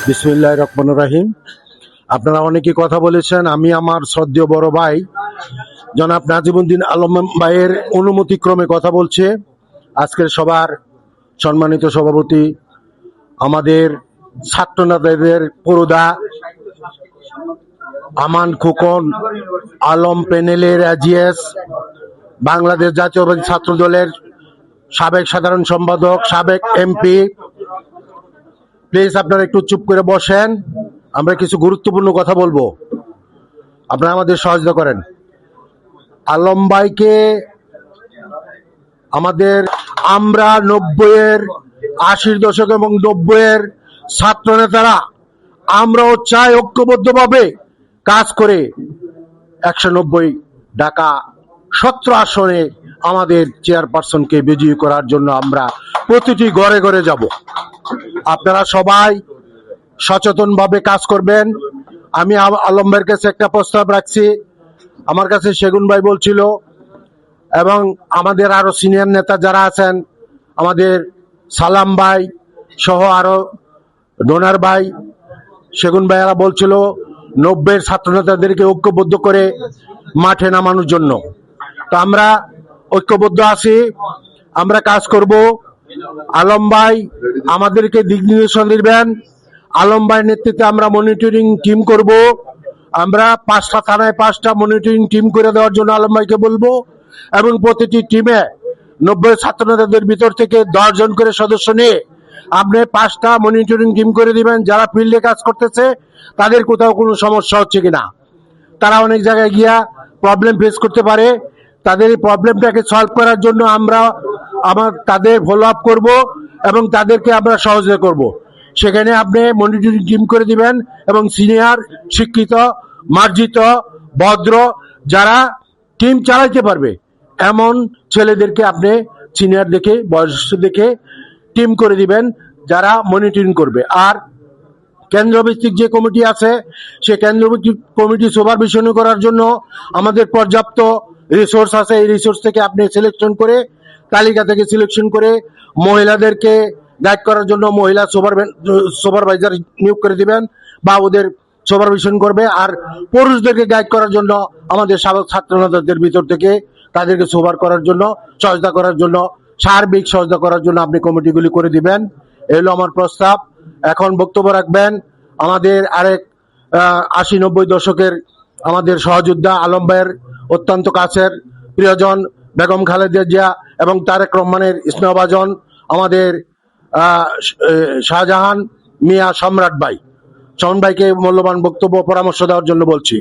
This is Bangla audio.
বিসমিল্লাহির রহমানির রহিম। আপনারা অনেকে কথা বলেছেন, আমি আমার শ্রদ্ধেয় বড় ভাই জনাব নাজিমুদ্দিন আলম ভাইয়ের অনুমতিক্রমে কথা বলছে। আজকের সবার সম্মানিত সভাপতি, আমাদের ছাত্রনেতাদের পুরোদা আমান খোকন, আলম প্যানেলের আজিএস, বাংলাদেশ জাতীয়বাদী ছাত্র দলের সাবেক সাধারণ সম্পাদক, সাবেক এমপি, প্লিজ আপনারা একটু চুপ করে বসেন, আমরা কিছু গুরুত্বপূর্ণ কথা বলবো, আপনারা আমাদের সহযোগিতা করেন। আলম ভাইকে আমরা 90-এর 80-র দশক এবং 90-এর ছাত্র নেতারা আমরাও চাই ঐক্যবদ্ধভাবে কাজ করে 190 ঢাকা 17 আসনে আমাদের চেয়ারপারসনকে বিজয়ী করার জন্য আমরা প্রতিটি ঘরে ঘরে যাব। আপনারা সবাই সচেতনভাবে কাজ করবেন। আমি আলম ভাইয়ের কাছে একটা প্রস্তাব রাখছি। আমার কাছে সেগুন ভাই বলছিল এবং আমাদের আরো সিনিয়র নেতা যারা আছেন, আমাদের সালাম ভাই সহ আরো ডোনার ভাই, সেগুন ভাইয়ারা বলছিল 90-এর ছাত্র নেতাদেরকে ঐক্যবদ্ধ করে মাঠে নামানোর জন্য। তো আমরা ঐক্যবদ্ধ আছি, আমরা কাজ করব। আলম ভাই আমাদেরকে দিক নির্দেশনা দিবেন। আলম ভাইয়ের নেতৃত্বে আমরা মনিটরিং টিম করব। আমরা 5টা থানায় 5টা মনিটরিং টিম করে দেওয়ার জন্য আলম ভাইকে বলবো এবং প্রতিটি টিমে 90 ছাত্র নেতাদের ভিতর থেকে 10 জন করে সদস্য নিয়ে আপনি 5টা মনিটরিং টিম করে দিবেন। যারা ফিল্ডে কাজ করতেছে তাদের কোথাও কোনো সমস্যা হচ্ছে কিনা, তারা অনেক জায়গায় গিয়া প্রবলেম ফেস করতে পারে, তাদের এই প্রবলেমটাকে সলভ করার জন্য আমরা তাদের ফলো আপ করবো এবং তাদেরকে আমরা সহযোগিতা করব। সেখানে আপনি মনিটরিং টিম করে দিবেন এবং সিনিয়র, শিক্ষিত, মার্জিত, ভদ্র যারা টিম চালাইতে পারবে এমন ছেলেদেরকে আপনি সিনিয়র দেখে, বয়স্ক দেখে টিম করে দিবেন যারা মনিটরিং করবে। আর কেন্দ্রভিত্তিক যে কমিটি আছে সে কেন্দ্রভিত্তিক কমিটি সুপারভিশন করার জন্য আমাদের পর্যাপ্ত রিসোর্স আছে। এই রিসোর্স থেকে আপনি সিলেকশন করে, তালিকা থেকে সিলেকশন করে মহিলাদেরকে গাইড করার জন্য মহিলা সুপারভাইজার নিয়োগ করে দিবেন বা ওদের সুপারভিশন করবে। আর পুরুষদেরকে গাইড করার জন্য আমাদের ছাত্র নেতাদের ভিতর থেকে তাদেরকে সুপার করার জন্য, সহায়তা করার জন্য, সার্বিক সহায়তা করার জন্য আপনি কমিটিগুলি করে দিবেন। এলো আমার প্রস্তাব। এখন বক্তব্য রাখবেন আমাদের আরেক 80-90 দশকের আমাদের সহযোদ্ধা আলম ভাইয়ের অত্যন্ত কাছের প্রিয়জন বেগম খালেদা জিয়া এবং তারেক রহমানের স্নেহভাজন আমাদের শাহজাহান মিয়া সম্রাট ভাইকে মূল্যবান বক্তব্য পরামর্শ দেওয়ার জন্য বলছি।